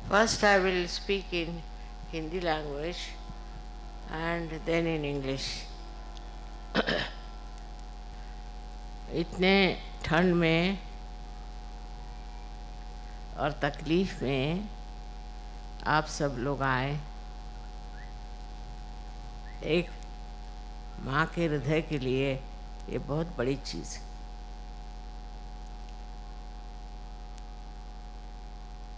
First, I will speak in Hindi language and then in English. इतने ठंड में और तकलीफ में आप सब लोग आए। एक माँ के हृदय के लिए ये बहुत बड़ी चीज़ है।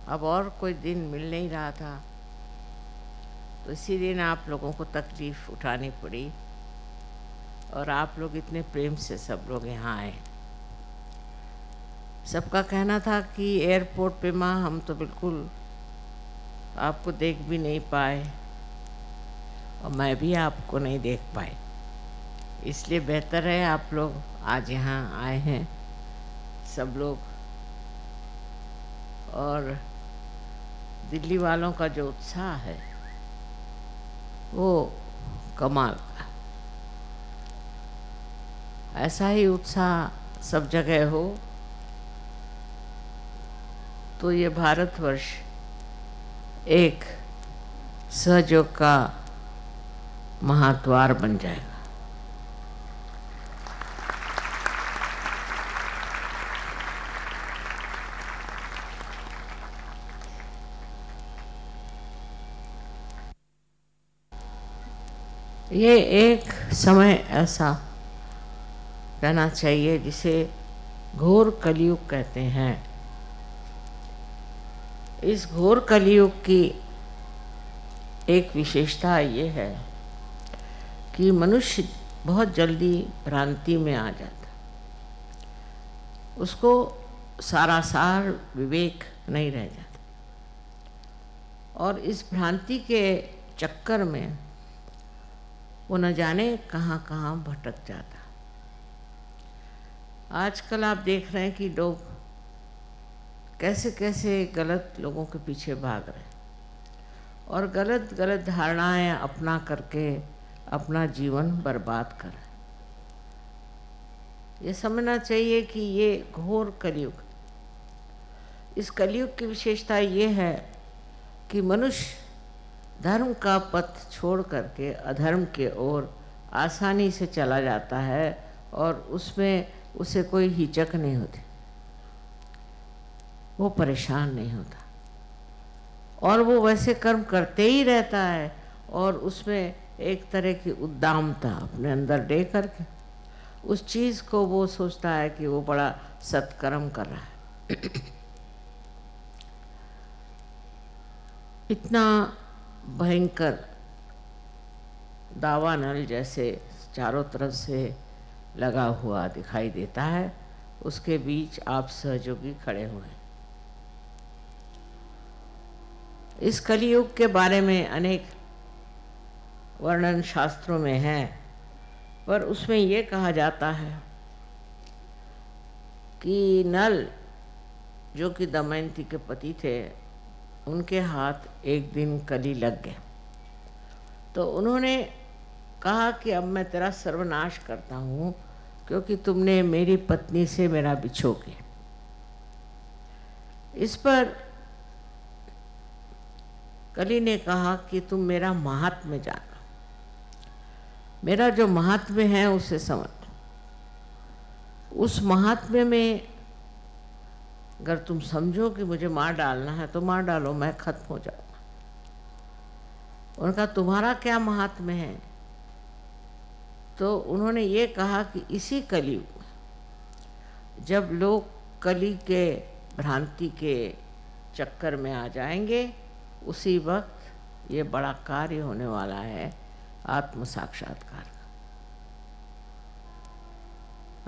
अब और कोई दिन मिल नहीं रहा था, तो इसी दिन आप लोगों को तकलीफ़ उठानी पड़ी और आप लोग इतने प्रेम से सब लोग यहाँ आए। सबका कहना था कि एयरपोर्ट पे माँ हम तो बिल्कुल आपको देख भी नहीं पाए और मैं भी आपको नहीं देख पाई, इसलिए बेहतर है आप लोग आज यहाँ आए हैं सब लोग। और दिल्ली वालों का जो उत्साह है वो कमाल का। ऐसा ही उत्साह सब जगह हो तो ये भारतवर्ष एक सहयोग का महाद्वार बन जाएगा। ये एक समय ऐसा रहना चाहिए जिसे घोर कलयुग कहते हैं। इस घोर कलयुग की एक विशेषता ये है कि मनुष्य बहुत जल्दी भ्रांति में आ जाता, उसको सारासार विवेक नहीं रह जाता और इस भ्रांति के चक्कर में वो न जाने कहाँ कहाँ भटक जाता। आजकल आप देख रहे हैं कि लोग कैसे कैसे गलत लोगों के पीछे भाग रहे हैं और गलत गलत धारणाएं अपना करके अपना जीवन बर्बाद कर रहे हैं। ये समझना चाहिए कि ये घोर कलयुग, इस कलयुग की विशेषता ये है कि मनुष्य धर्म का पथ छोड़ करके अधर्म के ओर आसानी से चला जाता है और उसमें उसे कोई हिचक नहीं होती, वो परेशान नहीं होता और वो वैसे कर्म करते ही रहता है और उसमें एक तरह की उद्दामता अपने अंदर ले करके उस चीज़ को वो सोचता है कि वो बड़ा सत्कर्म कर रहा है। इतना भयंकर दावानल जैसे चारों तरफ से लगा हुआ दिखाई देता है, उसके बीच आप सहयोगी खड़े हुए हैं। इस कलियुग के बारे में अनेक वर्णन शास्त्रों में है, पर उसमें ये कहा जाता है कि नल जो कि दमयंती के पति थे, उनके हाथ एक दिन कली लग गए तो उन्होंने कहा कि अब मैं तेरा सर्वनाश करता हूँ क्योंकि तुमने मेरी पत्नी से मेरा बिछो किया। इस पर कली ने कहा कि तुम मेरा महात्म्य जानो, मेरा जो महात्म्य है उसे समझ। उस महात्म्य में अगर तुम समझो कि मुझे मार डालना है तो मार डालो, मैं खत्म हो जाऊंगा। उनका तुम्हारा क्या महात्म्य है? तो उन्होंने ये कहा कि इसी कलयुग में जब लोग कली के भ्रांति के चक्कर में आ जाएंगे, उसी वक्त ये बड़ा कार्य होने वाला है आत्म साक्षात्कार का।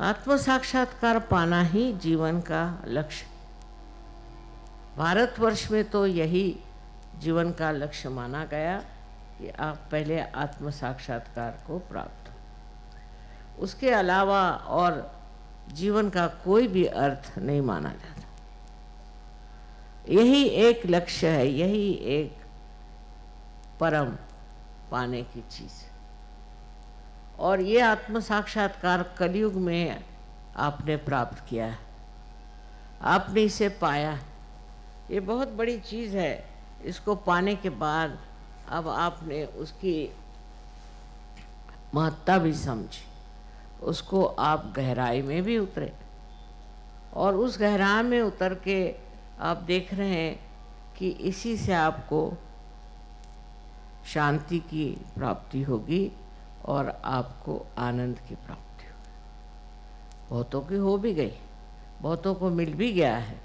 आत्म साक्षात्कार पाना ही जीवन का लक्ष्य। भारतवर्ष में तो यही जीवन का लक्ष्य माना गया कि आप पहले आत्म साक्षात्कार को प्राप्त हो, उसके अलावा और जीवन का कोई भी अर्थ नहीं माना जाता। यही एक लक्ष्य है, यही एक परम पाने की चीज़। और ये आत्म साक्षात्कार कलयुग में आपने प्राप्त किया है, आपने इसे पाया। ये बहुत बड़ी चीज़ है इसको पाने के बाद अब आपने उसकी महत्ता भी समझी, उसको आप गहराई में भी उतरे, और उस गहराई में उतर के आप देख रहे हैं कि इसी से आपको शांति की प्राप्ति होगी और आपको आनंद की प्राप्ति होगी। बहुतों की हो भी गई, बहुतों को मिल भी गया है,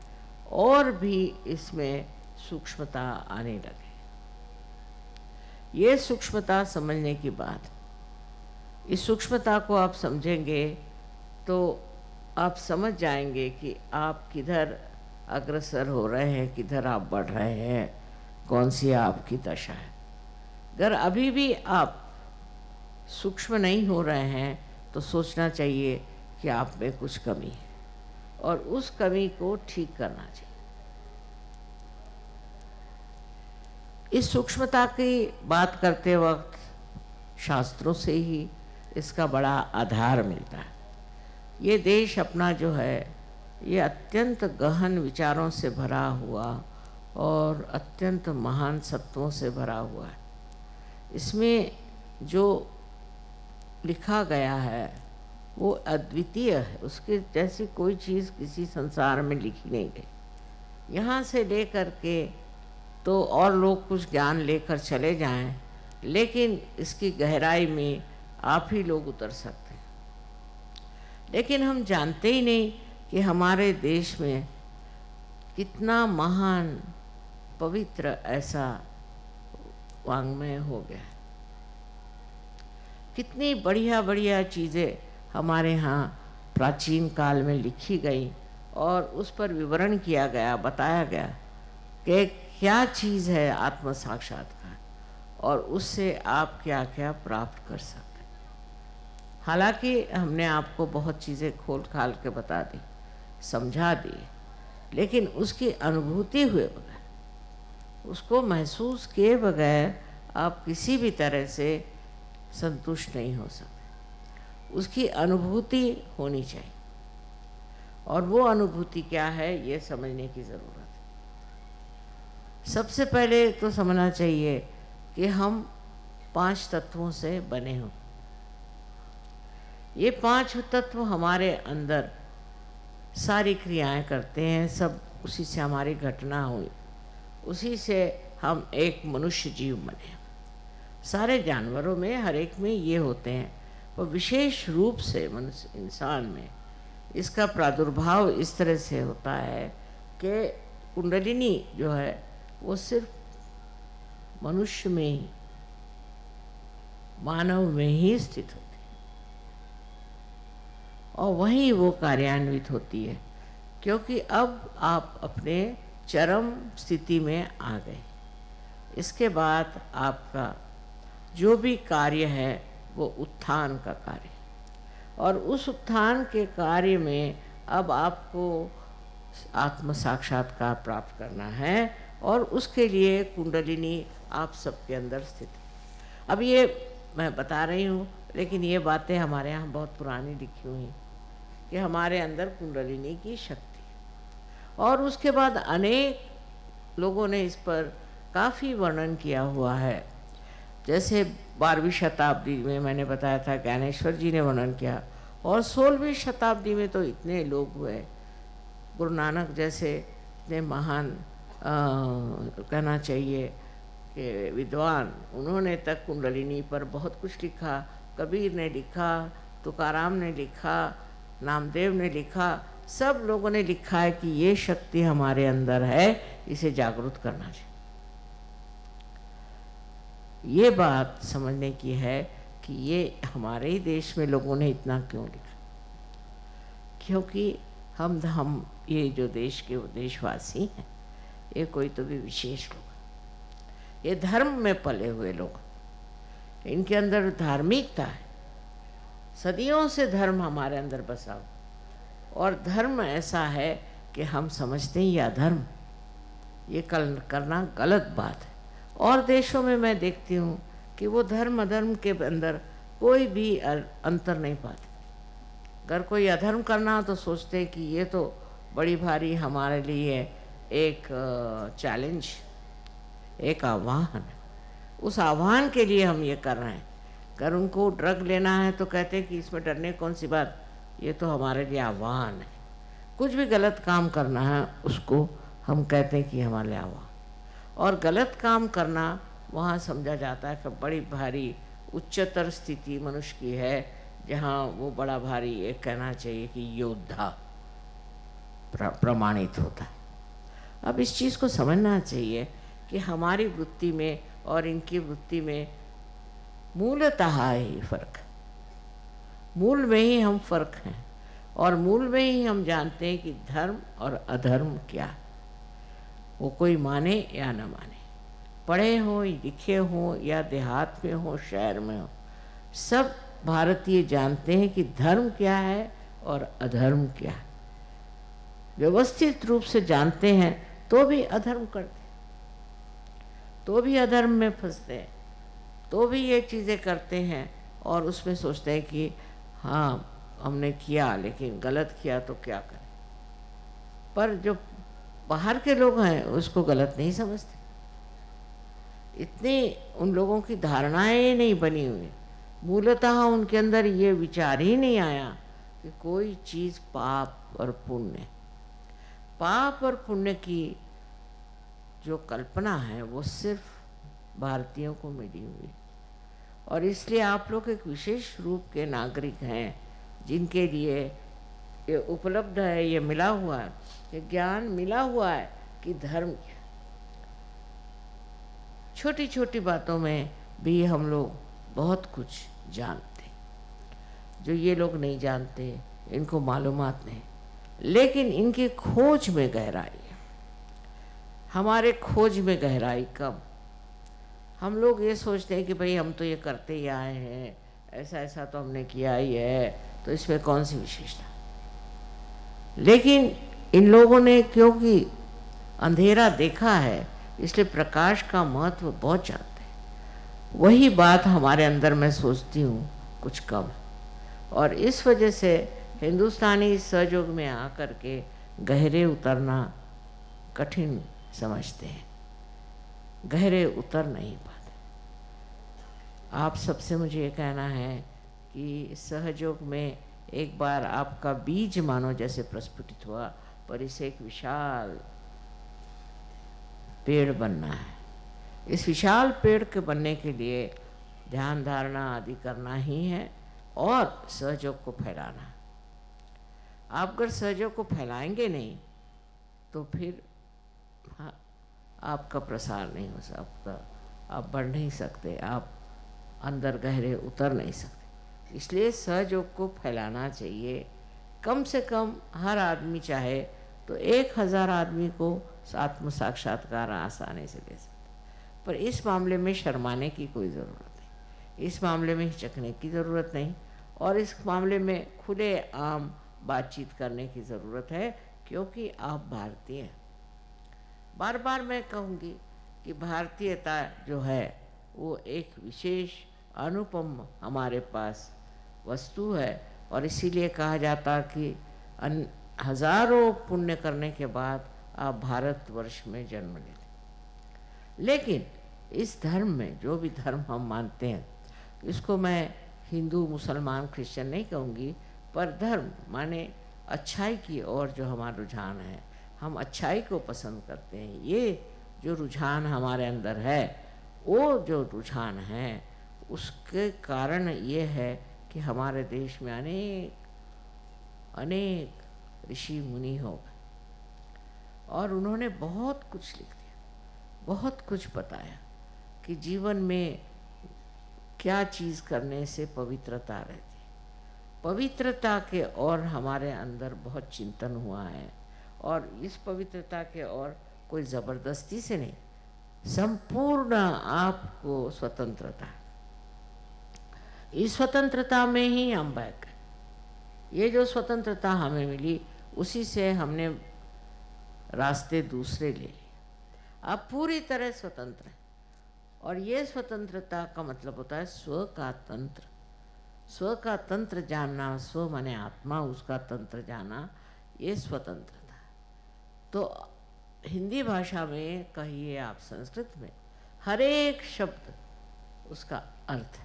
और भी इसमें सूक्ष्मता आने लगे। ये सूक्ष्मता समझने की बात, इस सूक्ष्मता को आप समझेंगे तो आप समझ जाएंगे कि आप किधर अग्रसर हो रहे हैं, किधर आप बढ़ रहे हैं, कौन सी आपकी दशा है। अगर अभी भी आप सूक्ष्म नहीं हो रहे हैं तो सोचना चाहिए कि आप में कुछ कमी है और उस कमी को ठीक करना चाहिए। इस सूक्ष्मता की बात करते वक्त शास्त्रों से ही इसका बड़ा आधार मिलता है। ये देश अपना जो है ये अत्यंत गहन विचारों से भरा हुआ और अत्यंत महान सत्वों से भरा हुआ है। इसमें जो लिखा गया है वो अद्वितीय है, उसके जैसी कोई चीज़ किसी संसार में लिखी नहीं गई। यहाँ से लेकर के तो और लोग कुछ ज्ञान लेकर चले जाएं, लेकिन इसकी गहराई में आप ही लोग उतर सकते हैं। लेकिन हम जानते ही नहीं कि हमारे देश में कितना महान पवित्र ऐसा वाङ्मय हो गया है, कितनी बढ़िया बढ़िया चीज़ें हमारे यहाँ प्राचीन काल में लिखी गई और उस पर विवरण किया गया, बताया गया कि क्या चीज़ है आत्म साक्षात्कार और उससे आप क्या क्या प्राप्त कर सकते हैं। हालांकि हमने आपको बहुत चीज़ें खोल खाल के बता दी, समझा दी, लेकिन उसकी अनुभूति हुए बगैर, उसको महसूस किए बगैर आप किसी भी तरह से संतुष्ट नहीं हो सकते। उसकी अनुभूति होनी चाहिए, और वो अनुभूति क्या है ये समझने की ज़रूरत है। सबसे पहले तो समझना चाहिए कि हम 5 तत्वों से बने हों। ये 5 तत्व हमारे अंदर सारी क्रियाएं करते हैं, सब उसी से हमारी घटना हुई, उसी से हम एक मनुष्य जीव बने। सारे जानवरों में हर एक में ये होते हैं, और विशेष रूप से मनुष्य इंसान में इसका प्रादुर्भाव इस तरह से होता है कि कुंडलिनी जो है वो सिर्फ मनुष्य में ही, मानव में ही स्थित होती है, और वहीं वो कार्यान्वित होती है, क्योंकि अब आप अपने चरम स्थिति में आ गए। इसके बाद आपका जो भी कार्य है वो उत्थान का कार्य, और उस उत्थान के कार्य में अब आपको आत्म साक्षात्कार प्राप्त करना है, और उसके लिए कुंडलिनी आप सबके अंदर स्थित है। अब ये मैं बता रही हूँ, लेकिन ये बातें हमारे यहाँ बहुत पुरानी लिखी हुई हैं कि हमारे अंदर कुंडलिनी की शक्ति है, और उसके बाद अनेक लोगों ने इस पर काफ़ी वर्णन किया हुआ है। जैसे 12वीं शताब्दी में मैंने बताया था ज्ञानेश्वर जी ने वर्णन किया, और 16वीं शताब्दी में तो इतने लोग हुए, गुरु नानक जैसे इतने महान कहना चाहिए कि विद्वान, उन्होंने तक कुंडलिनी पर बहुत कुछ लिखा। कबीर ने लिखा, तुकाराम ने लिखा, नामदेव ने लिखा, सब लोगों ने लिखा है कि ये शक्ति हमारे अंदर है, इसे जागरूक करना चाहिए। ये बात समझने की है कि ये हमारे ही देश में लोगों ने इतना क्यों लिखा, क्योंकि हम ये जो देश के देशवासी हैं, ये कोई तो भी विशेष लोग, ये धर्म में पले हुए लोग, इनके अंदर धार्मिकता है, सदियों से धर्म हमारे अंदर बसा हुआ, और धर्म ऐसा है कि हम समझते हैं यह धर्म, ये करना गलत बात है। और देशों में मैं देखती हूँ कि वो धर्म अधर्म के अंदर कोई भी अंतर नहीं पाते। अगर कोई अधर्म करना तो सोचते हैं कि ये तो बड़ी भारी हमारे लिए एक चैलेंज, एक आह्वान है। उस आह्वान के लिए हम ये कर रहे हैं। अगर उनको ड्रग लेना है तो कहते हैं कि इसमें डरने कौन सी बात, ये तो हमारे लिए आह्वान है। कुछ भी गलत काम करना है उसको हम कहते हैं कि हमारे लिए आह्वान। और गलत काम करना वहाँ समझा जाता है कि बड़ी भारी उच्चतर स्थिति मनुष्य की है, जहाँ वो बड़ा भारी एक कहना चाहिए कि योद्धा प्रमाणित होता है। अब इस चीज़ को समझना चाहिए कि हमारी वृत्ति में और इनकी वृत्ति में मूलतः ही फर्क है। मूल में ही हम फर्क हैं और मूल में ही हम जानते हैं कि धर्म और अधर्म क्या है। वो कोई माने या न माने, पढ़े हो लिखे हो या देहात में हो शहर में हो, सब भारतीय जानते हैं कि धर्म क्या है और अधर्म क्या है। व्यवस्थित रूप से जानते हैं तो भी अधर्म करते, तो भी अधर्म में फंसते हैं, तो भी ये चीज़ें करते हैं और उसमें सोचते हैं कि हाँ हमने किया लेकिन गलत किया तो क्या करें। पर जो बाहर के लोग हैं उसको गलत नहीं समझते। इतनी उन लोगों की धारणाएं नहीं बनी हुई, मूलतः उनके अंदर ये विचार ही नहीं आया कि कोई चीज़ पाप और पुण्य। पाप और पुण्य की जो कल्पना है वो सिर्फ भारतीयों को मिली हुई, और इसलिए आप लोग एक विशेष रूप के नागरिक हैं जिनके लिए ये उपलब्ध है, ये मिला हुआ है, ये ज्ञान मिला हुआ है कि धर्म क्या। छोटी छोटी बातों में भी हम लोग बहुत कुछ जानते, जो ये लोग नहीं जानते, इनको मालूमात नहीं, लेकिन इनकी खोज में गहराई है। हमारे खोज में गहराई कब? हम लोग ये सोचते हैं कि भाई हम तो ये करते ही आए हैं, ऐसा ऐसा तो हमने किया ही है, तो इसमें कौन सी विशेषता। लेकिन इन लोगों ने क्योंकि अंधेरा देखा है इसलिए प्रकाश का महत्व बहुत जानते हैं। वही बात हमारे अंदर मैं सोचती हूँ कुछ कम है, और इस वजह से हिंदुस्तानी सहयोग में आकर के गहरे उतरना कठिन समझते हैं, गहरे उतर नहीं पाते। आप सबसे मुझे ये कहना है कि सहयोग में एक बार आपका बीज मानो जैसे प्रस्फुटित हुआ, पर इसे एक विशाल पेड़ बनना है। इस विशाल पेड़ के बनने के लिए ध्यान धारणा आदि करना ही है और सहयोग को फैलाना है। आप अगर सहयोग को फैलाएंगे नहीं तो फिर हाँ, आपका प्रसार नहीं हो सकता, आप बढ़ नहीं सकते, आप अंदर गहरे उतर नहीं सकते। इसलिए सहयोग को फैलाना चाहिए। कम से कम हर आदमी चाहे तो 1000 आदमी को आत्म साक्षात्कार आसानी से ले सकते, पर इस मामले में शर्माने की कोई ज़रूरत नहीं, इस मामले में हिचकने की ज़रूरत नहीं, और इस मामले में खुले आम बातचीत करने की ज़रूरत है, क्योंकि आप भारतीय हैं। बार बार मैं कहूँगी कि भारतीयता जो है वो एक विशेष अनुपम हमारे पास वस्तु है, और इसीलिए कहा जाता कि हजारों पुण्य करने के बाद आप भारतवर्ष में जन्म लेते। लेकिन इस धर्म में जो भी धर्म हम मानते हैं, इसको मैं हिंदू मुसलमान क्रिश्चियन नहीं कहूँगी, पर धर्म माने अच्छाई की ओर जो हमारा रुझान है, हम अच्छाई को पसंद करते हैं। ये जो रुझान हमारे अंदर है, वो जो रुझान है उसके कारण ये है कि हमारे देश में अनेक ऋषि मुनि हो गए और उन्होंने बहुत कुछ लिख दिया, बहुत कुछ बताया कि जीवन में क्या चीज़ करने से पवित्रता रहती है। पवित्रता के ओर हमारे अंदर बहुत चिंतन हुआ है, और इस पवित्रता के ओर कोई ज़बरदस्ती से नहीं, संपूर्ण आपको स्वतंत्रता, इस स्वतंत्रता में ही हम बैठ गए। ये जो स्वतंत्रता हमें मिली उसी से हमने रास्ते दूसरे ले लिए। आप पूरी तरह स्वतंत्र हैं, और ये स्वतंत्रता का मतलब होता है स्व का तंत्र। स्व का तंत्र जानना, स्व माने आत्मा, उसका तंत्र जाना, ये स्वतंत्रता। तो हिंदी भाषा में कहिए, आप संस्कृत में, हर एक शब्द उसका अर्थ है।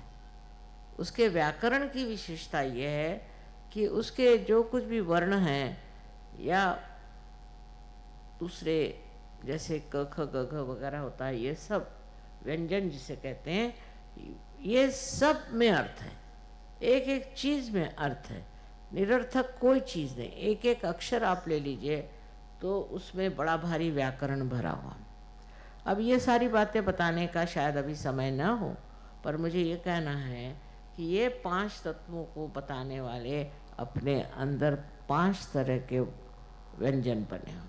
उसके व्याकरण की विशेषता यह है कि उसके जो कुछ भी वर्ण हैं या दूसरे जैसे क ख ग घ वगैरह होता है, ये सब व्यंजन जिसे कहते हैं, ये सब में अर्थ है। एक एक चीज़ में अर्थ है, निरर्थक कोई चीज़ नहीं। एक एक अक्षर आप ले लीजिए तो उसमें बड़ा भारी व्याकरण भरा हुआ। अब ये सारी बातें बताने का शायद अभी समय न हो, पर मुझे ये कहना है कि ये 5 तत्वों को बताने वाले अपने अंदर 5 तरह के व्यंजन बने हों,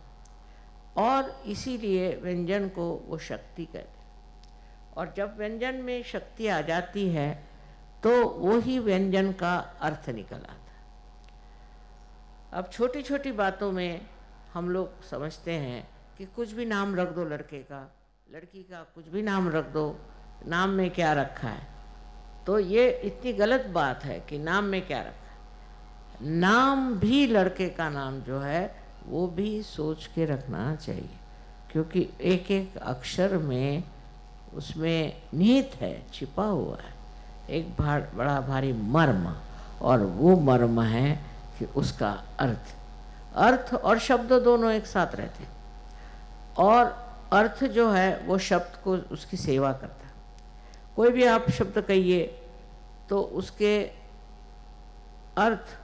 और इसीलिए व्यंजन को वो शक्ति कहते हैं। और जब व्यंजन में शक्ति आ जाती है तो वही व्यंजन का अर्थ निकल आता है। अब छोटी छोटी बातों में हम लोग समझते हैं कि कुछ भी नाम रख दो लड़के का, लड़की का कुछ भी नाम रख दो, नाम में क्या रखा है। तो ये इतनी गलत बात है कि नाम में क्या रखा है। नाम भी, लड़के का नाम जो है वो भी सोच के रखना चाहिए, क्योंकि एक एक अक्षर में उसमें निहित है, छिपा हुआ है एक बड़ा भारी मर्म, और वो मर्म है कि उसका अर्थ और शब्द दोनों एक साथ रहते हैं, और अर्थ जो है वो शब्द को उसकी सेवा करता है। कोई भी आप शब्द कहिए तो उसके अर्थ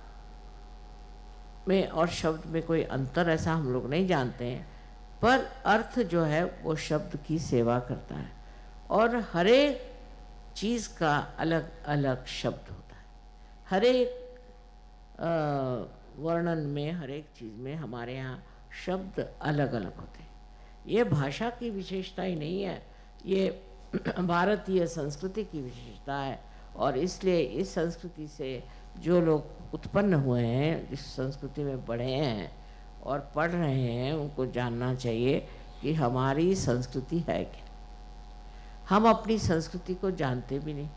में और शब्द में कोई अंतर ऐसा हम लोग नहीं जानते हैं, पर अर्थ जो है वो शब्द की सेवा करता है। और हर एक चीज़ का अलग अलग शब्द होता है। हर एक वर्णन में, हर एक चीज़ में हमारे यहाँ शब्द अलग अलग होते हैं। ये भाषा की विशेषता ही नहीं है, ये भारतीय संस्कृति की विशेषता है। और इसलिए इस संस्कृति से जो लोग उत्पन्न हुए हैं, इस संस्कृति में बढ़े हैं और पढ़ रहे हैं, उनको जानना चाहिए कि हमारी संस्कृति है क्या। हम अपनी संस्कृति को जानते भी नहीं,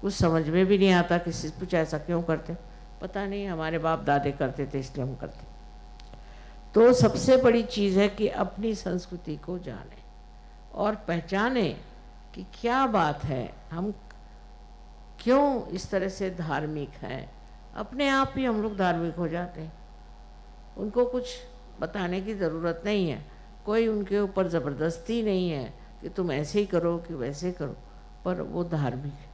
कुछ समझ में भी नहीं आता किसी से पूछ ऐसा क्यों करते, पता नहीं, हमारे बाप दादे करते थे इसलिए हम करते। तो सबसे बड़ी चीज़ है कि अपनी संस्कृति को जानें और पहचानें कि क्या बात है, हम क्यों इस तरह से धार्मिक हैं। अपने आप ही हम लोग धार्मिक हो जाते हैं, उनको कुछ बताने की ज़रूरत नहीं है, कोई उनके ऊपर ज़बरदस्ती नहीं है कि तुम ऐसे ही करो कि वैसे करो, पर वो धार्मिक है।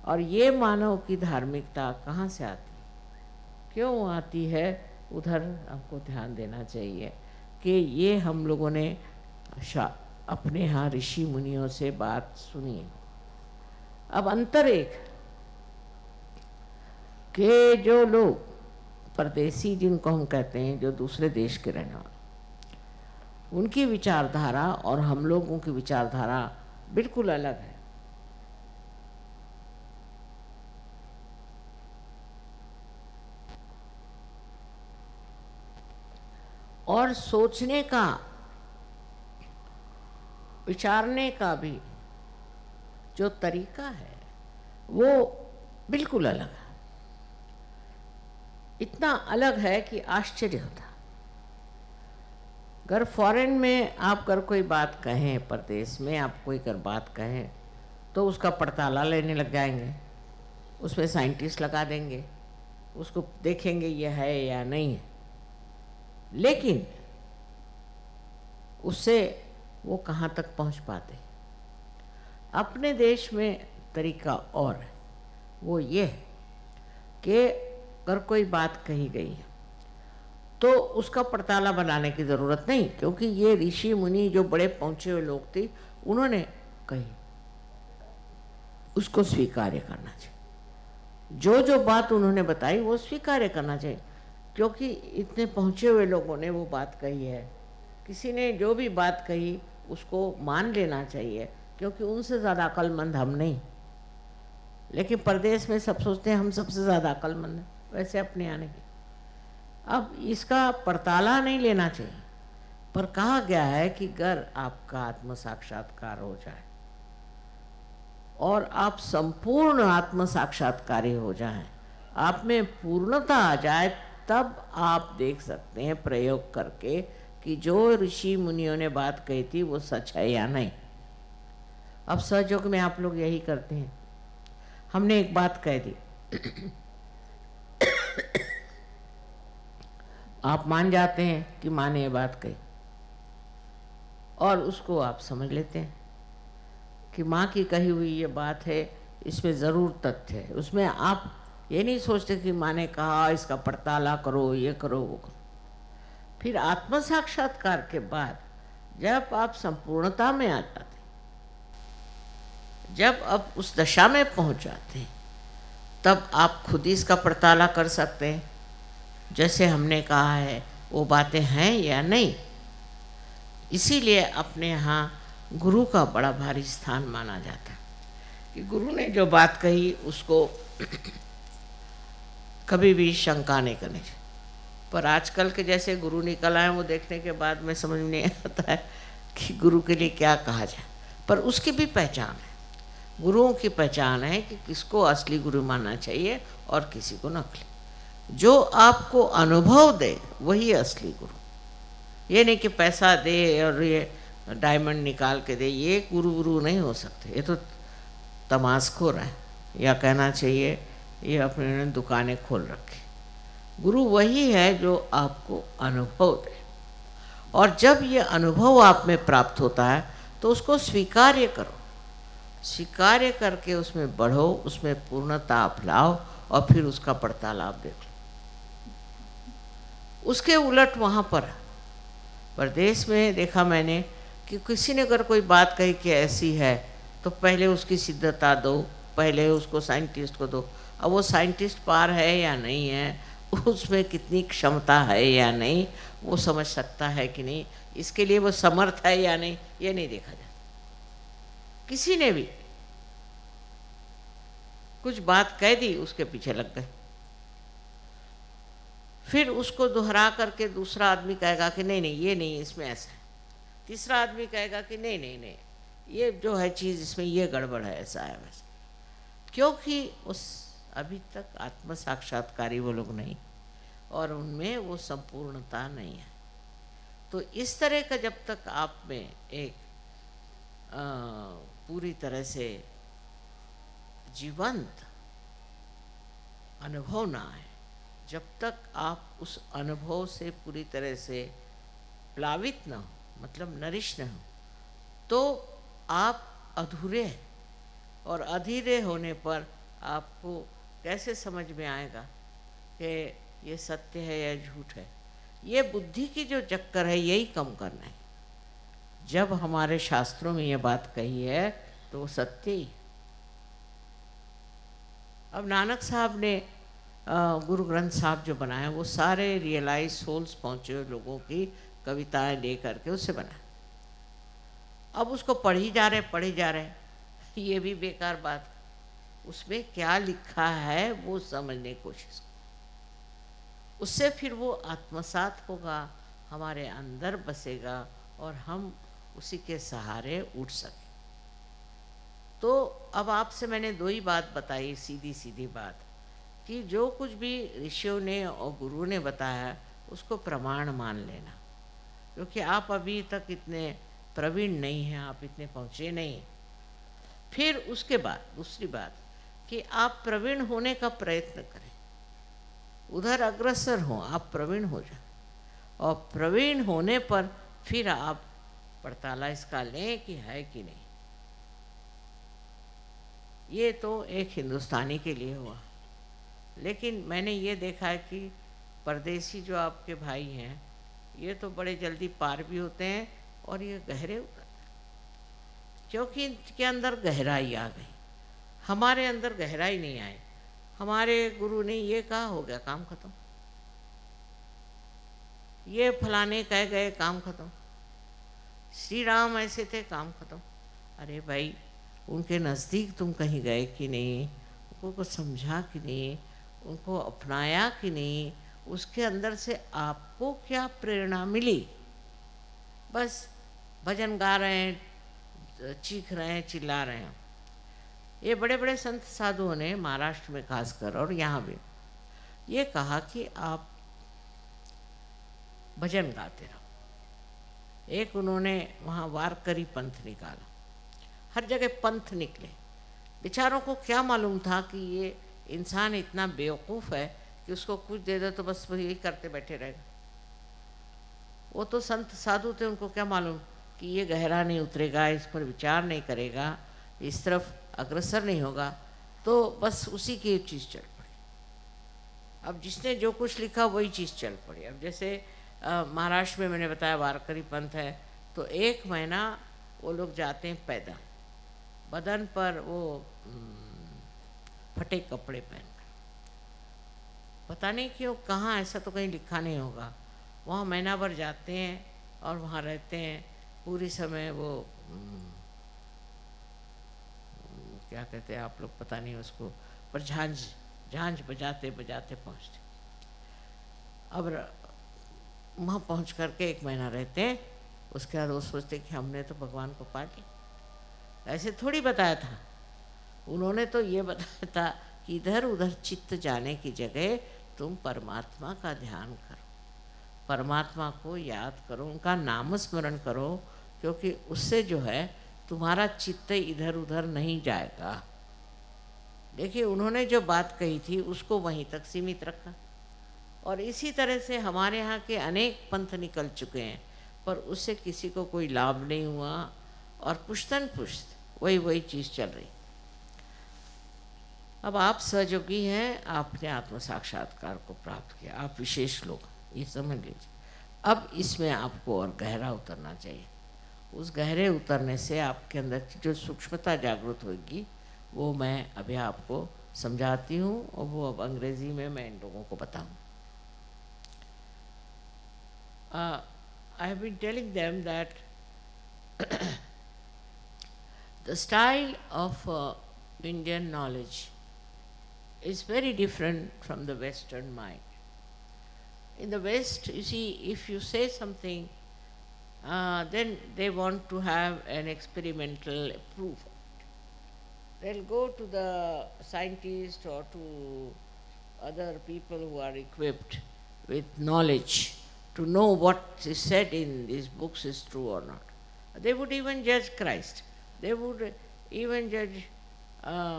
और ये मानव की धार्मिकता कहाँ से आती है, क्यों आती है, उधर हमको ध्यान देना चाहिए कि ये हम लोगों ने अपने यहाँ ऋषि मुनियों से बात सुनी है। अब अंतर एक कि जो लोग परदेसी, जिनको हम कहते हैं, जो दूसरे देश के रहने वाले, उनकी विचारधारा और हम लोगों की विचारधारा बिल्कुल अलग है। और सोचने का, विचारने का भी जो तरीका है वो बिल्कुल अलग है। इतना अलग है कि आश्चर्य होता। अगर फॉरेन में आप अगर कोई बात कहें, परदेश में आप कोई अगर बात कहें तो उसका पड़ताला लेने लग जाएंगे, उसमें साइंटिस्ट लगा देंगे, उसको देखेंगे ये है या नहीं है। लेकिन उससे वो कहाँ तक पहुँच पाते। अपने देश में तरीका और है, वो ये है कि अगर कोई बात कही गई है तो उसका पड़ताला बनाने की ज़रूरत नहीं, क्योंकि ये ऋषि मुनि जो बड़े पहुँचे हुए लोग थे, उन्होंने कही, उसको स्वीकार्य करना चाहिए। जो जो बात उन्होंने बताई वो स्वीकार्य करना चाहिए, क्योंकि इतने पहुँचे हुए लोगों ने वो बात कही है। किसी ने जो भी बात कही उसको मान लेना चाहिए, क्योंकि उनसे ज़्यादा अक्लमंद हम नहीं। लेकिन परदेश में सब सोचते हैं हम सबसे ज़्यादा अक्लमंद हैं, वैसे अपने आने की। अब इसका पड़ताला नहीं लेना चाहिए, पर कहा गया है कि अगर आपका आत्म साक्षात्कार हो जाए और आप संपूर्ण आत्म साक्षात्कारी हो जाएं, आप में पूर्णता आ जाए, तब आप देख सकते हैं प्रयोग करके कि जो ऋषि मुनियों ने बात कही थी वो सच है या नहीं। अब सहयोग में आप लोग यही करते हैं। हमने एक बात कह दी, आप मान जाते हैं कि माँ ने ये बात कही, और उसको आप समझ लेते हैं कि माँ की कही हुई ये बात है, इसमें ज़रूर तथ्य है। उसमें आप ये नहीं सोचते कि माँ ने कहा इसका पड़ताला करो, ये करो, वो करो। फिर आत्म साक्षात्कार के बाद जब आप संपूर्णता में आ जाते, जब आप उस दशा में पहुंच जाते हैं, तब आप खुद ही इसका पड़ताला कर सकते हैं, जैसे हमने कहा है वो बातें हैं या नहीं। इसीलिए अपने यहाँ गुरु का बड़ा भारी स्थान माना जाता है कि गुरु ने जो बात कही उसको कभी भी शंका नहीं करनी चाहिए। पर आजकल के जैसे गुरु निकल आए, वो देखने के बाद में समझ में नहीं आता है कि गुरु के लिए क्या कहा जाए। पर उसकी भी पहचान है, गुरुओं की पहचान है कि किसको असली गुरु मानना चाहिए और किसी को नकली। जो आपको अनुभव दे वही असली गुरु। ये नहीं कि पैसा दे और ये डायमंड निकाल के दे, ये गुरु नहीं हो सकते। ये तो तमाशखोर है, या कहना चाहिए ये अपने दुकानें खोल रखी। गुरु वही है जो आपको अनुभव दे, और जब ये अनुभव आप में प्राप्त होता है तो उसको स्वीकार्य करो, स्वीकार्य करके उसमें बढ़ो, उसमें पूर्णता आप लाओ, और फिर उसका पड़ताल आप देख लो। उसके उलट वहाँ पर प्रदेश में देखा मैंने कि किसी ने अगर कोई बात कही कि ऐसी है, तो पहले उसकी सिद्धता दो, पहले उसको साइंटिस्ट को दो। अब वो साइंटिस्ट पार है या नहीं है, उसमें कितनी क्षमता है या नहीं, वो समझ सकता है कि नहीं, इसके लिए वो समर्थ है या नहीं, ये नहीं देखा जाता। किसी ने भी कुछ बात कह दी, उसके पीछे लग गए। फिर उसको दोहरा करके दूसरा आदमी कहेगा कि नहीं नहीं ये नहीं, इसमें ऐसा है। तीसरा आदमी कहेगा कि नहीं नहीं नहीं, ये जो है चीज़ इसमें ये गड़बड़ है, ऐसा है वैसा। क्योंकि उस अभी तक आत्म साक्षात्कारी वो लोग नहीं, और उनमें वो संपूर्णता नहीं है। तो इस तरह का जब तक आप में एक पूरी तरह से जीवंत अनुभव ना आए, जब तक आप उस अनुभव से पूरी तरह से प्लावित न हो, मतलब नरिश न हो, तो आप अधूरे हैं। और अधूरे होने पर आपको कैसे समझ में आएगा कि ये सत्य है या झूठ है। ये बुद्धि की जो चक्कर है, यही कम करना है। जब हमारे शास्त्रों में ये बात कही है तो वो सत्य ही। अब नानक साहब ने गुरु ग्रंथ साहब जो बनाया, वो सारे रियलाइज सोल्स पहुँचे हुए लोगों की कविताएं ले करके उससे बना। अब उसको पढ़ी जा रहे, ये भी बेकार बात। उसमें क्या लिखा है वो समझने की कोशिश, उससे फिर वो आत्मसात होगा, हमारे अंदर बसेगा, और हम उसी के सहारे उठ सकें। तो अब आपसे मैंने दो ही बात बताई, सीधी सीधी बात, कि जो कुछ भी ऋषियों ने और गुरु ने बताया उसको प्रमाण मान लेना, क्योंकि आप अभी तक इतने प्रवीण नहीं हैं, आप इतने पहुँचे नहीं। फिर उसके बाद दूसरी बात कि आप प्रवीण होने का प्रयत्न करें, उधर अग्रसर हों, आप प्रवीण हो जाए, और प्रवीण होने पर फिर आप पड़ताला इसका लें कि है कि नहीं। ये तो एक हिंदुस्तानी के लिए हुआ, लेकिन मैंने ये देखा है कि परदेसी जो आपके भाई हैं, ये तो बड़े जल्दी पार भी होते हैं, और ये गहरे उतरते हैं, क्योंकि इनके अंदर गहराई आ गई। हमारे अंदर गहराई नहीं आई। हमारे गुरु ने ये कहा, हो गया काम खत्म, ये फलाने कह गए, काम खत्म, श्री राम ऐसे थे, काम खत्म। अरे भाई, उनके नज़दीक तुम कहीं गए कि नहीं, उनको कुछ समझा कि नहीं, उनको अपनाया कि नहीं, उसके अंदर से आपको क्या प्रेरणा मिली। बस भजन गा रहे हैं, चीख रहे हैं, चिल्ला रहे हैं। ये बड़े बड़े संत साधुओं ने महाराष्ट्र में खासकर और यहाँ भी ये कहा कि आप भजन गाते रहो। एक उन्होंने वहाँ वारकरी पंथ निकाला, हर जगह पंथ निकले। बेचारों को क्या मालूम था कि ये इंसान इतना बेवकूफ़ है कि उसको कुछ दे दो तो बस वही यही करते बैठे रहेगा। वो तो संत साधु थे, उनको क्या मालूम कि ये गहरा नहीं उतरेगा, इस पर विचार नहीं करेगा, इस तरफ अग्रसर नहीं होगा, तो बस उसी की चीज़ चल पड़ी। अब जिसने जो कुछ लिखा वही चीज़ चल पड़ी। अब जैसे महाराष्ट्र में मैंने बताया वारकरी पंथ है, तो 1 महीना वो लोग जाते हैं पैदल, बदन पर वो फटे कपड़े पहनकर। पता नहीं क्यों, कहाँ, ऐसा तो कहीं लिखा नहीं होगा। वहाँ महीना भर जाते हैं और वहाँ रहते हैं पूरी समय। वो क्या कहते हैं आप लोग, पता नहीं उसको, पर झांझ बजाते बजाते पहुँचते। अब वहाँ पहुँच करके 1 महीना रहते हैं, उसके बाद वो सोचते कि हमने तो भगवान को पा लिया। ऐसे थोड़ी बताया था, उन्होंने तो ये बताया था कि इधर उधर चित्त जाने की जगह तुम परमात्मा का ध्यान करो, परमात्मा को याद करो, उनका नाम स्मरण करो, क्योंकि उससे जो है तुम्हारा चित्त इधर उधर नहीं जाएगा। देखिए, उन्होंने जो बात कही थी उसको वहीं तक सीमित रखा। और इसी तरह से हमारे यहाँ के अनेक पंथ निकल चुके हैं, पर उससे किसी को कोई लाभ नहीं हुआ, और पुश्तन पुश्त वही चीज़ चल रही। अब आप सहयोगी हैं, आपने आत्म साक्षात्कार को प्राप्त किया, आप विशेष लोग, ये समझ लीजिए। अब इसमें आपको और गहरा उतरना चाहिए। उस गहरे उतरने से आपके अंदर की जो सूक्ष्मता जागृत होगी, वो मैं अभी आपको समझाती हूँ, और वो अब अंग्रेज़ी में मैं इन लोगों को बताऊँ। I have been telling them that the style of Indian knowledge is very different from the Western mind. In the West, you see, if you say something, then they want to have an experimental proof. They'll go to the scientist or to other people who are equipped with knowledge to know what is said in these books is true or not. They would even judge Christ. They would even judge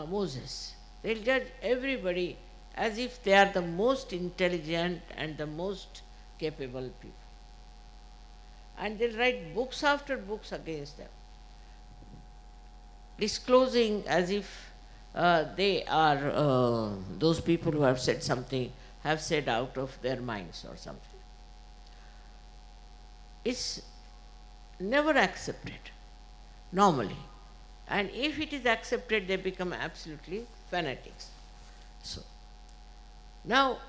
Moses. They'll judge everybody as if they are the most intelligent and the most capable people. And they'll write books after books against them, disclosing as if they are those people who have said something, have said out of their minds or something. It's never accepted, normally. And if it is accepted, they become absolutely fanatics. So, now,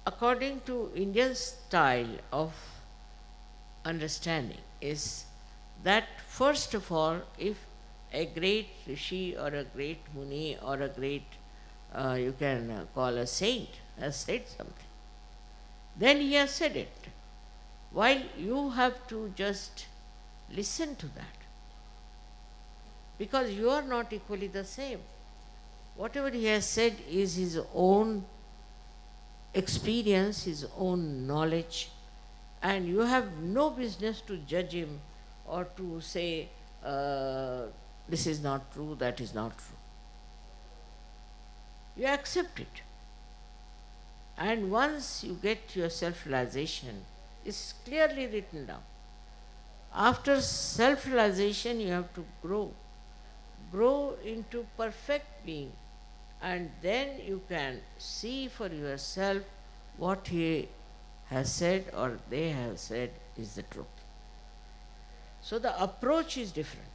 according to Indian style of understanding is that first of all, if a great rishi or a great muni or a great, you can call a saint, has said something, then he has said it. While you have to just listen to that, because you are not equally the same. Whatever he has said is his own experience, his own knowledge, and you have no business to judge him or to say, this is not true, that is not true. You accept it. And once you get your self-realization, it's clearly written down. After self-realization, you have to grow into perfect being, and then you can see for yourself what he has said or they have said is the truth. So the approach is different.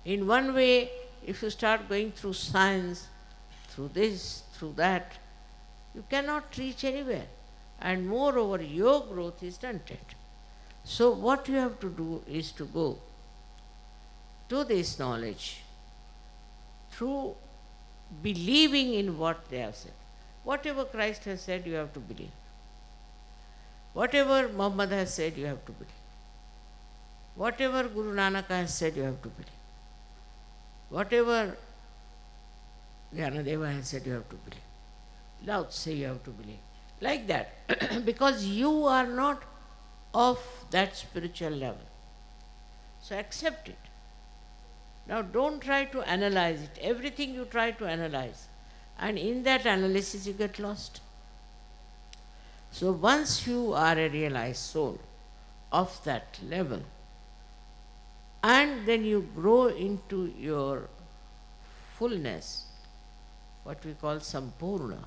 In one way, if you start going through science, through this, through that, you cannot reach anywhere. And moreover, your growth is stunted. So what you have to do is to go to this knowledge through believing in what they have said. Whatever Christ has said, you have to believe. Whatever Muhammad has said, you have to believe. Whatever Guru Nanak has said, you have to believe. Whatever Jnanadeva has said, you have to believe. Lao Tse, you have to believe. Like that. Because you are not of that spiritual level. So accept it. Now don't try to analyze it. Everything you try to analyze, and in that analysis you get lost. So once you are a realized soul of that level, and then you grow into your fullness, what we call Sampurna,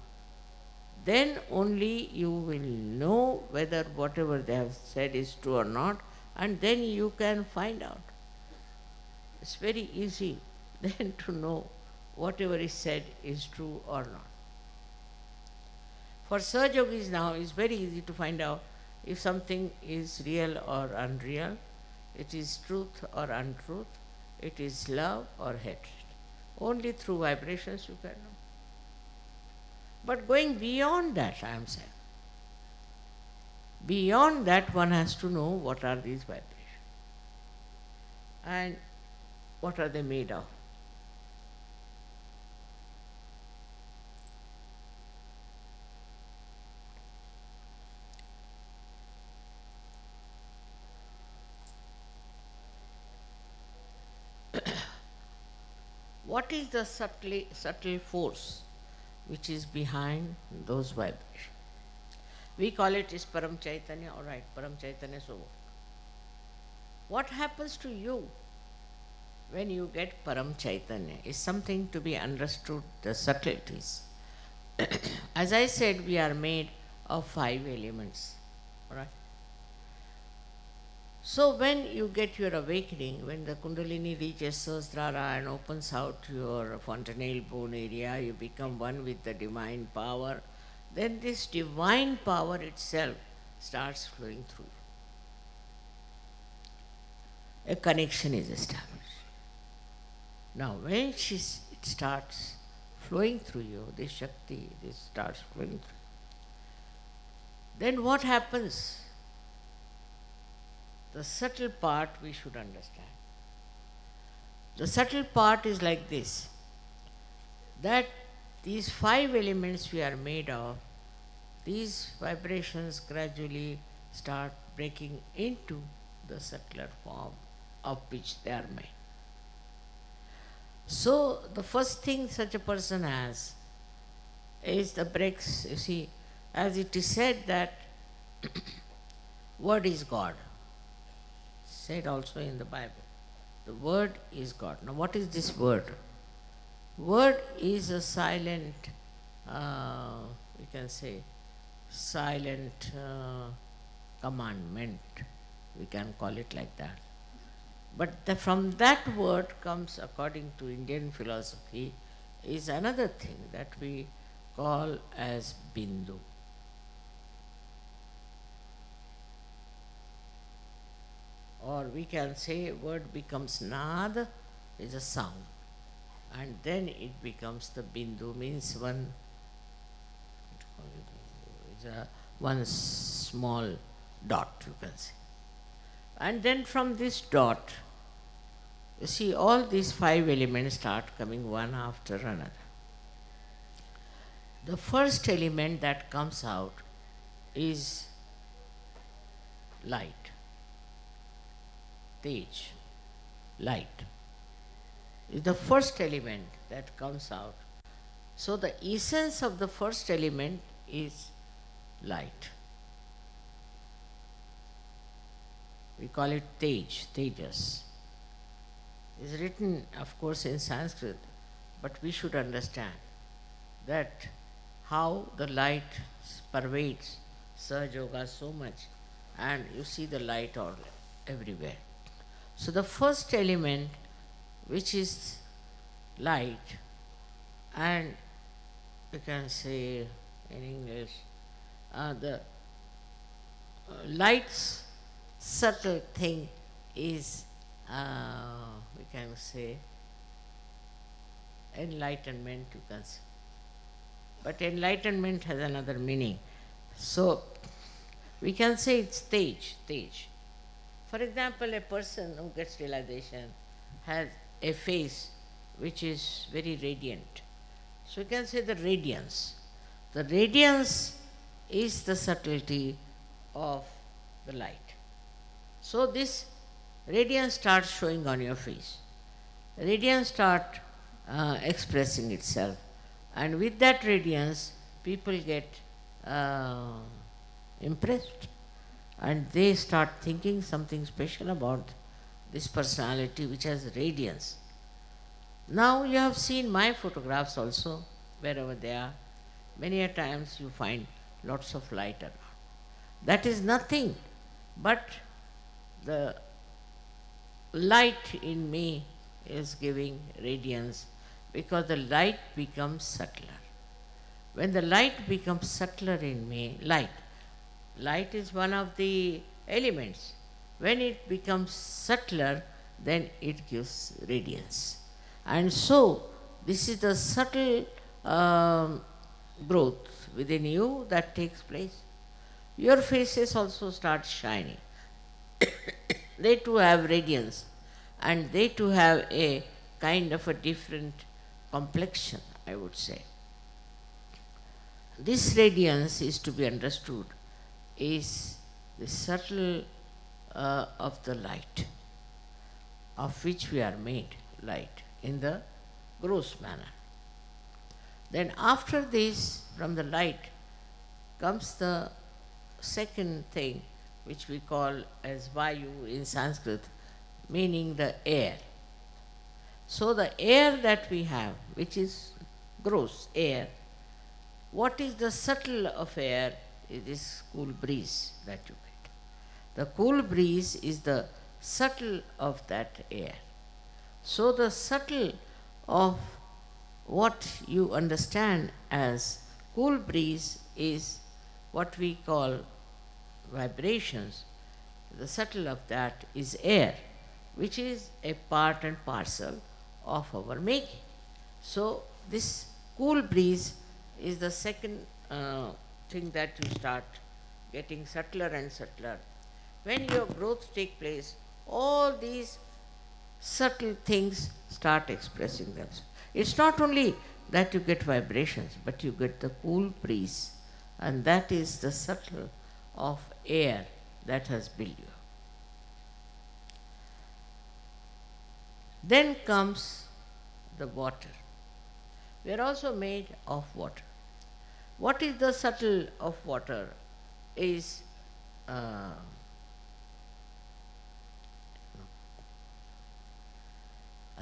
then only you will know whether whatever they have said is true or not, and then you can find out. It's very easy then to know whatever is said is true or not. For Sahaja Yogis now, it's very easy to find out if something is real or unreal, it is truth or untruth, it is love or hatred. Only through vibrations you can know. But going beyond that, I am saying, beyond that one has to know what are these vibrations and what are they made of. What is the subtle force which is behind those vibrations? We call it is Param Chaitanya, all right, Param Chaitanya, so what happens to you when you get Param Chaitanya is something to be understood, the subtleties. As I said, we are made of 5 elements, all right? So when you get your awakening, when the Kundalini reaches Sahasrara and opens out your fontanelle bone area, you become one with the divine power, then this divine power itself starts flowing through you. A connection is established. Now when it starts flowing through you, this Shakti, this starts flowing through you, then what happens? The subtle part we should understand. The subtle part is like this, that these 5 elements we are made of, these vibrations gradually start breaking into the subtler form of which they are made. So the first thing such a person has is the breaks. You see, as it is said that word is God, said also in the Bible. The word is God. Now what is this word? Word is a silent, we can say, silent commandment. We can call it like that. But from that word comes, according to Indian philosophy, is another thing that we call as Bindu. Or we can say word becomes Nad, is a sound, and then it becomes the Bindu, means one small dot, you can say. And then from this dot, you see all these 5 elements start coming one after another. The first element that comes out is light. Tej, light, is the first element that comes out. So the essence of the first element is light. We call it Tej, Tejas. It is written, of course, in Sanskrit, but we should understand that how the light pervades Sahaja Yoga so much, and you see the light all everywhere. So the first element, which is light, and you can say in English, the light's subtle thing is, we can say, enlightenment, you can say. But enlightenment has another meaning. So we can say it's Tej. For example, a person who gets realization has a face which is very radiant. So we can say the radiance. The radiance is the subtlety of the light. So this radiance starts showing on your face. radiance start expressing itself, and with that radiance people get impressed, and they start thinking something special about this personality which has radiance. Now you have seen my photographs also, wherever they are. Many a times you find lots of light around. That is nothing but the light in me is giving radiance, because the light becomes subtler. When the light becomes subtler in me, light is one of the elements. When it becomes subtler, then it gives radiance. And so, this is the subtle growth within you that takes place. Your faces also start shining. They too have radiance, and they too have a kind of a different complexion, I would say. This radiance is to be understood is the subtle of the light, of which we are made light in the gross manner. Then after this, from the light comes the second thing, which we call as Vayu in Sanskrit, meaning the air. So the air that we have, which is gross air, what is the subtle of air? It is cool breeze that you get. The cool breeze is the subtle of that air. So the subtle of what you understand as cool breeze is what we call vibrations. The subtle of that is air, which is a part and parcel of our making. So this cool breeze is the second thing that you start getting subtler and subtler. When your growth takes place, all these subtle things start expressing themselves. It's not only that you get vibrations, but you get the cool breeze, and that is the subtle of air that has built you. Then comes the water. We are also made of water. What is the subtle of water is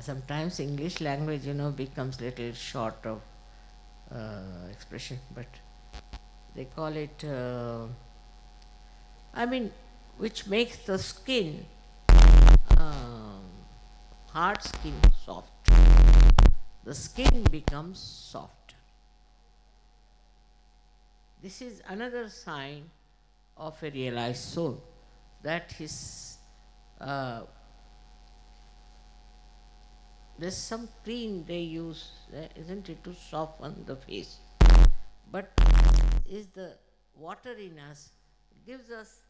sometimes English language, becomes little short of expression, but they call it, which makes the skin, hard skin, soft. The skin becomes soft. This is another sign of a realized soul, that his there's some cream they use, isn't it, to soften the face. But is the water in us gives us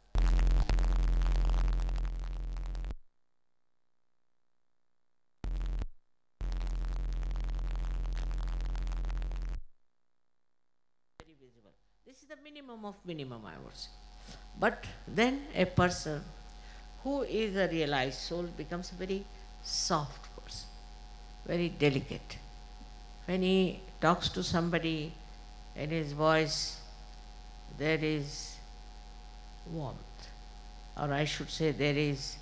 very visible. This is the minimum of minimum, I would say. But then a person who is a realized soul becomes a very soft person, very delicate. When he talks to somebody, in his voice there is warmth, or I should say there is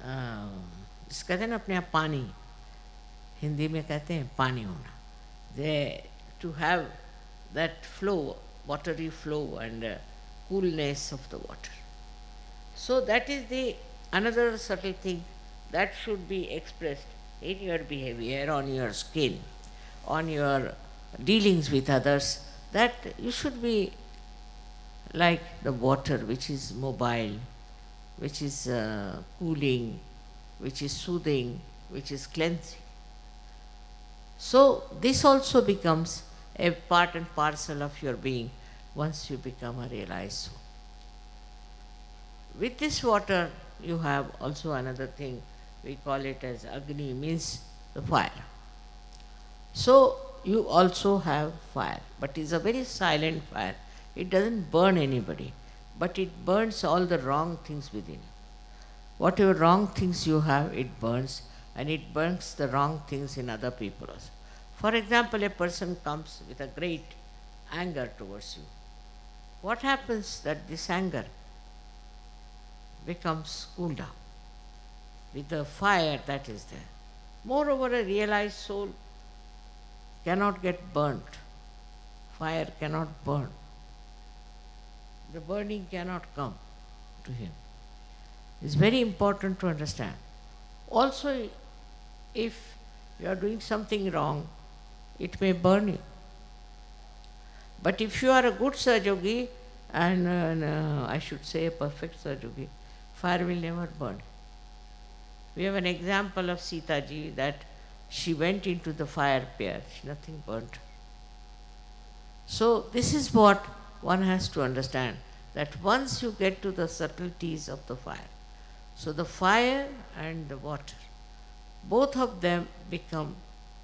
कहते हैं ना अपने आप पानी, हिंदी में कहते हैं पानी होना. They to have that flow, watery flow and coolness of the water. So that is the another subtle thing that should be expressed in your behavior, on your skin, on your dealings with others, that you should be like the water, which is mobile, which is cooling, which is soothing, which is cleansing. So this also becomes a part and parcel of your being once you become a realized soul. With this water, you have also another thing, we call it as Agni, means the fire. So you also have fire, but it's a very silent fire. It doesn't burn anybody, but it burns all the wrong things within you. Whatever wrong things you have, it burns, and it burns the wrong things in other people also. For example, a person comes with a great anger towards you. What happens that this anger becomes cooled down with the fire that is there. Moreover, a realized soul cannot get burnt. Fire cannot burn. The burning cannot come to him. It's very important to understand. Also, if you are doing something wrong, it may burn you. But if you are a good Sahajogi, and I should say a perfect Sahajogi, fire will never burn. We have an example of Sita ji that she went into the fire pit, nothing burnt. So this is what one has to understand, that once you get to the subtleties of the fire, so the fire and the water, both of them become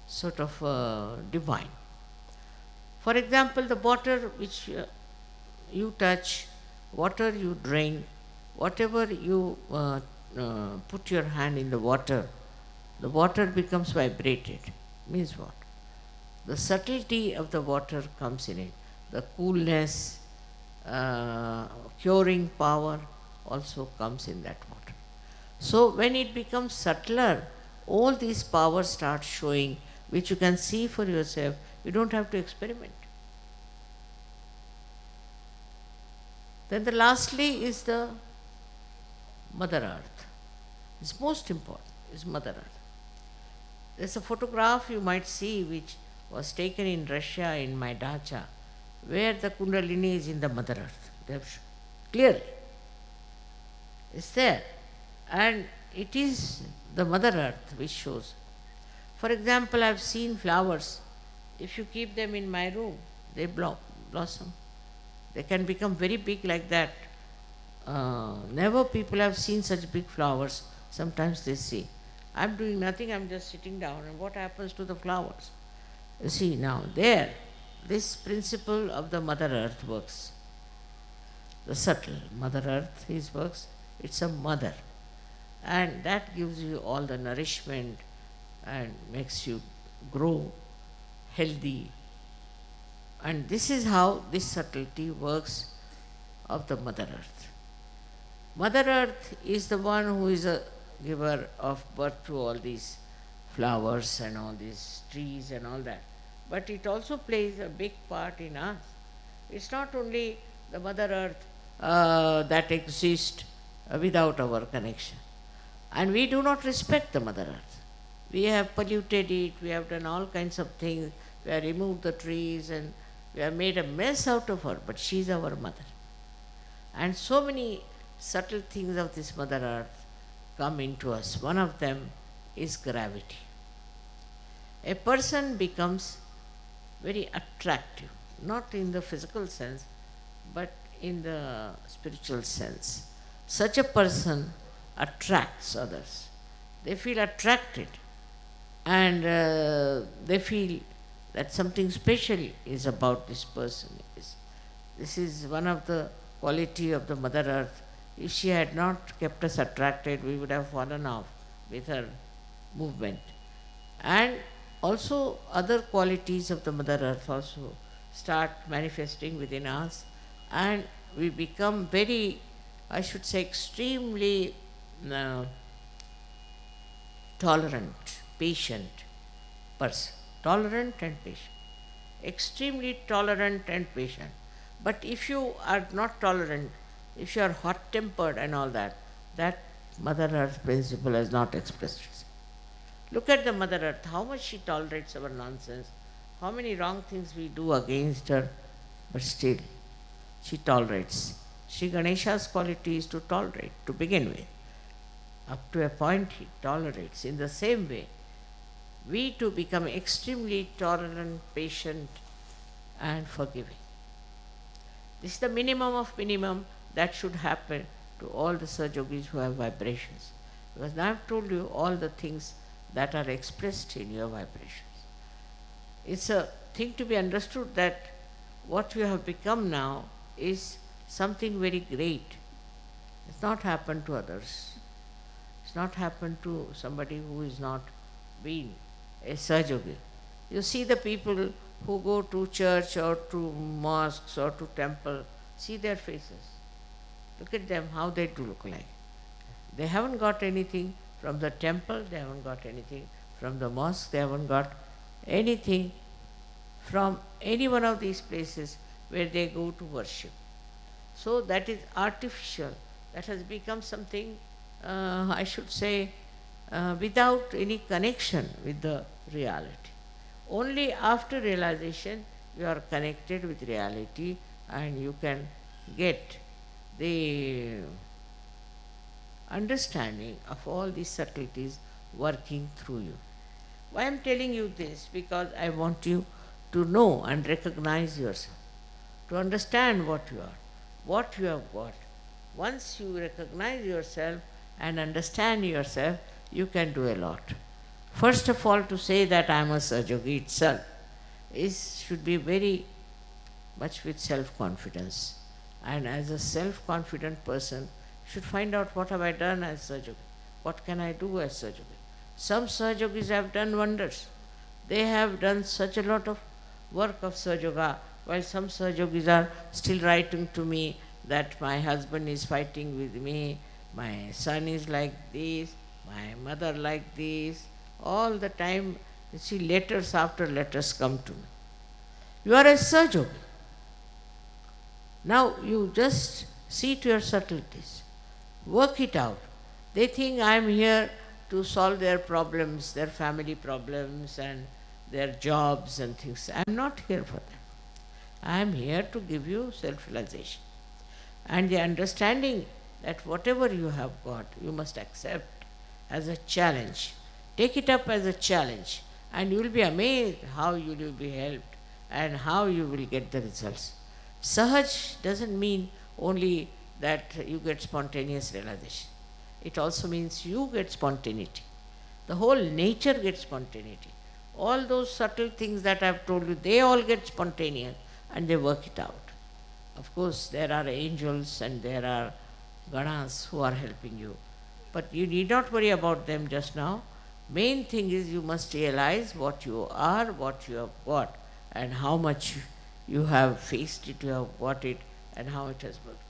sort of divine. For example, the water which you touch, water you drink, whatever you put your hand in the water becomes vibrated. Means what? The subtlety of the water comes in it. The coolness, curing power also comes in that water. So when it becomes subtler, all these powers start showing, which you can see for yourself. You don't have to experiment. Then the lastly is the Mother Earth. It's most important, is Mother Earth. There's a photograph you might see which was taken in Russia in my dacha, where the Kundalini is in the Mother Earth. They have clearly. It's there. And it is the Mother Earth which shows. For example, I've seen flowers. If you keep them in my room, they blossom. They can become very big like that. Never people have seen such big flowers. Sometimes they see. I'm doing nothing, I'm just sitting down, and what happens to the flowers? You see now, there, this principle of the Mother Earth works. The subtle Mother Earth, his works, it's a mother. And that gives you all the nourishment and makes you grow healthy. And this is how this subtlety works of the Mother Earth. Mother Earth is the one who is a giver of birth to all these flowers and all these trees and all that. But it also plays a big part in us. It's not only the Mother Earth that exists without our connection. And we do not respect the Mother Earth. We have polluted it, we have done all kinds of things, we have removed the trees and we have made a mess out of her, but she is our mother. And so many subtle things of this Mother Earth come into us. One of them is gravity. A person becomes very attractive, not in the physical sense, but in the spiritual sense. Such a person attracts others. They feel attracted and they feel that something special is about this person. This is one of the quality of the Mother Earth. If she had not kept us attracted, we would have fallen off with her movement. And also other qualities of the Mother Earth also start manifesting within us, and we become very, I should say, extremely tolerant, patient person. Tolerant and patient. Extremely tolerant and patient. But if you are not tolerant, if you are hot-tempered and all that, that Mother Earth principle has not expressed itself. Look at the Mother Earth, how much she tolerates our nonsense, how many wrong things we do against her, but still she tolerates. Sri Ganesha's quality is to tolerate, to begin with. Up to a point he tolerates. In the same way, we too become extremely tolerant, patient and forgiving. This is the minimum of minimum that should happen to all the Sahajogis who have vibrations. Because now I have told you all the things that are expressed in your vibrations. It's a thing to be understood that what you have become now is something very great. It's not happened to others. It's not happened to somebody who is not been a Sahajogi. You see the people who go to church or to mosques or to temple, see their faces. Look at them, how they do look like. They haven't got anything from the temple, they haven't got anything from the mosque, they haven't got anything from any one of these places where they go to worship. So that is artificial. That has become something, I should say, without any connection with the reality. Only after realization you are connected with reality and you can get the understanding of all these subtleties working through you. Why I am telling you this? Because I want you to know and recognize yourself, to understand what you are, what you have got. Once you recognize yourself and understand yourself, you can do a lot. First of all, to say that I am a Sahajogi itself should be very much with self-confidence. And as a self-confident person, should find out what have I done as Sahajogi, what can I do as Sahajogi. Some Sahajogis have done wonders. They have done such a lot of work of Sahajoga, while some Sahajogis are still writing to me that my husband is fighting with me, my son is like this, my mother like this. All the time, you see, letters after letters come to me. You are a Sahajogi. Now you just see to your subtleties. Work it out. They think I am here to solve their problems, their family problems and their jobs and things. I am not here for that. I am here to give you self-realization. And the understanding that whatever you have got, you must accept as a challenge. Take it up as a challenge and you will be amazed how you will be helped and how you will get the results. Sahaj doesn't mean only that you get spontaneous realization. It also means you get spontaneity. The whole nature gets spontaneity. All those subtle things that I have told you, they all get spontaneous and they work it out. Of course, there are angels and there are ganas who are helping you. But you need not worry about them just now. Main thing is you must realize what you are, what you have got, and how much you have faced it, you have got it, and how it has worked.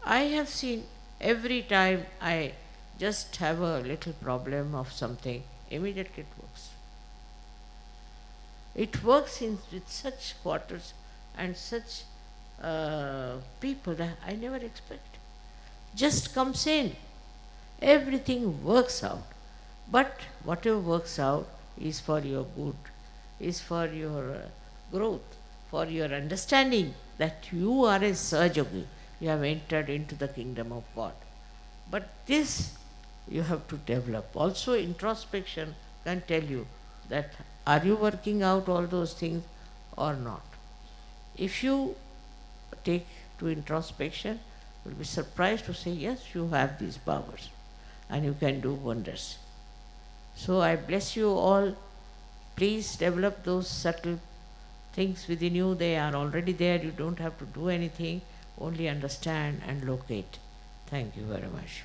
I have seen every time I just have a little problem of something, immediately it works. It works with such quarters and such people that I never expect. Just comes in. Everything works out. But whatever works out is for your good, is for your growth, for your understanding that you are a Sahajogi. You have entered into the kingdom of God. But this you have to develop. Also introspection can tell you that are you working out all those things or not. If you take to introspection, you will be surprised to say, yes, you have these powers and you can do wonders. So I bless you all. Please develop those subtle things within you. They are already there. You don't have to do anything. Only understand and locate. Thank you very much.